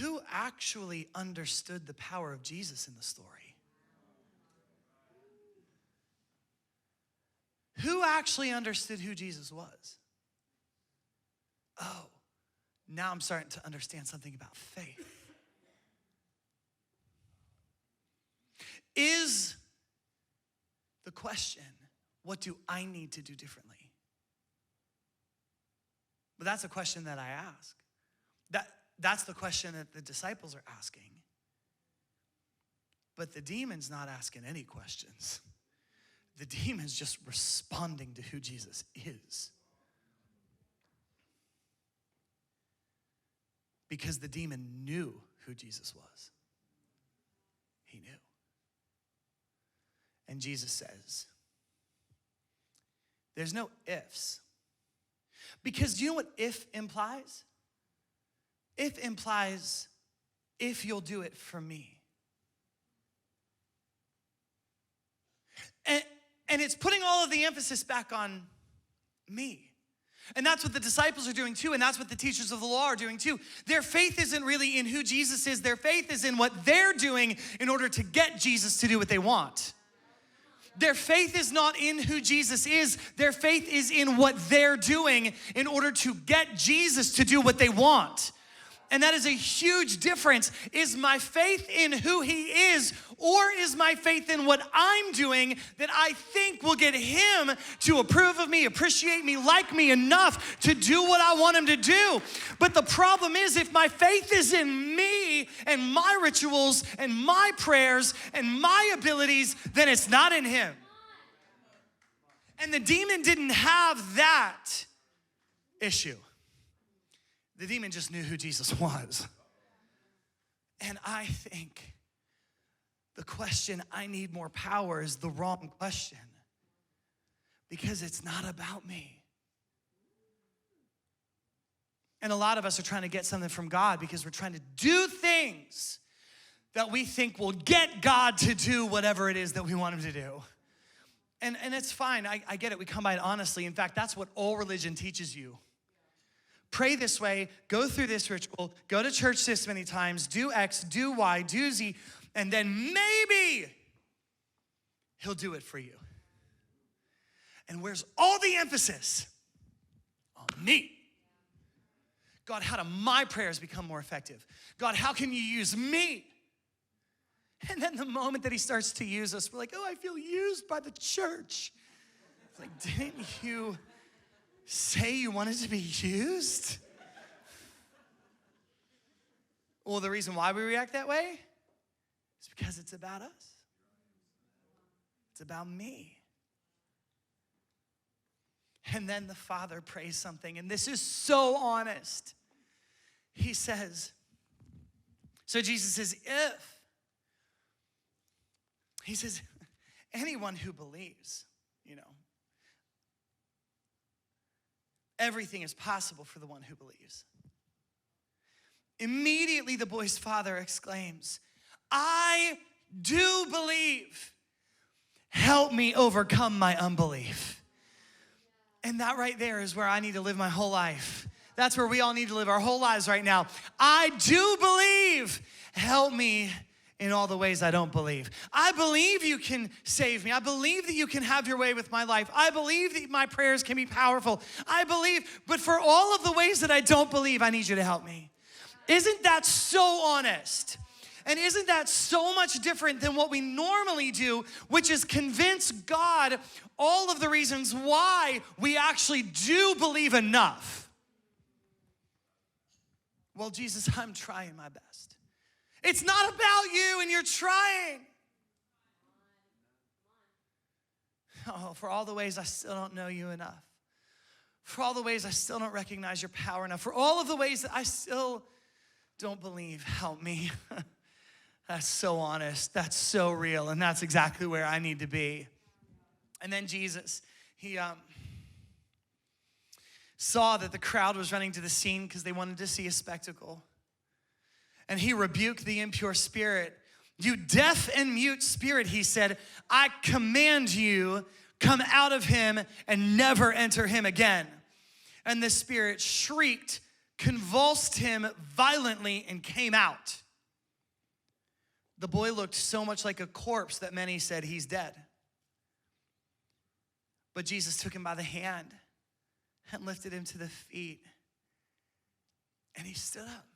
who actually understood the power of Jesus in the story? Who actually understood who Jesus was? Oh, now I'm starting to understand something about faith. Is the question, what do I need to do differently? But that's a question that I ask. That's the question that the disciples are asking. But the demon's not asking any questions. The demon's just responding to who Jesus is. Because the demon knew who Jesus was. He knew. And Jesus says, there's no ifs. Because do you know what if implies? If implies, if you'll do it for me. And it's putting all of the emphasis back on me. And that's what the disciples are doing too, and that's what the teachers of the law are doing too. Their faith isn't really in who Jesus is. Their faith is in what they're doing in order to get Jesus to do what they want. Their faith is not in who Jesus is. Their faith is in what they're doing in order to get Jesus to do what they want. And that is a huge difference. Is my faith in who he is, or is my faith in what I'm doing that I think will get him to approve of me, appreciate me, like me enough to do what I want him to do? But the problem is, if my faith is in me and my rituals and my prayers and my abilities, then it's not in him. And the demon didn't have that issue. The demon just knew who Jesus was. And I think the question, I need more power, is the wrong question. Because it's not about me. And a lot of us are trying to get something from God because we're trying to do things that we think will get God to do whatever it is that we want him to do. And it's fine, I get it, we come by it honestly. In fact, that's what all religion teaches you. Pray this way, go through this ritual, go to church this many times, do X, do Y, do Z, and then maybe he'll do it for you. And where's all the emphasis? On me. God, how do my prayers become more effective? God, how can you use me? And then the moment that he starts to use us, we're like, oh, I feel used by the church. It's like, didn't you say you wanted to be used? Well, the reason why we react that way is because it's about us. It's about me. And then the Father prays something, and this is so honest. He says, so Jesus says, he says, anyone who believes, everything is possible for the one who believes. Immediately the boy's father exclaims, I do believe. Help me overcome my unbelief. And that right there is where I need to live my whole life. That's where we all need to live our whole lives right now. I do believe. Help me in all the ways I don't believe. I believe you can save me. I believe that you can have your way with my life. I believe that my prayers can be powerful. I believe, but for all of the ways that I don't believe, I need you to help me. Isn't that so honest? And isn't that so much different than what we normally do, which is convince God all of the reasons why we actually do believe enough? Well, Jesus, I'm trying my best. It's not about you and you're trying. Oh, for all the ways I still don't know you enough. For all the ways I still don't recognize your power enough. For all of the ways that I still don't believe, help me. That's so honest. That's so real. And that's exactly where I need to be. And then Jesus, he saw that the crowd was running to the scene because they wanted to see a spectacle. And he rebuked the impure spirit. You deaf and mute spirit, he said, I command you, come out of him and never enter him again. And the spirit shrieked, convulsed him violently, and came out. The boy looked so much like a corpse that many said, he's dead. But Jesus took him by the hand and lifted him to the feet, and he stood up.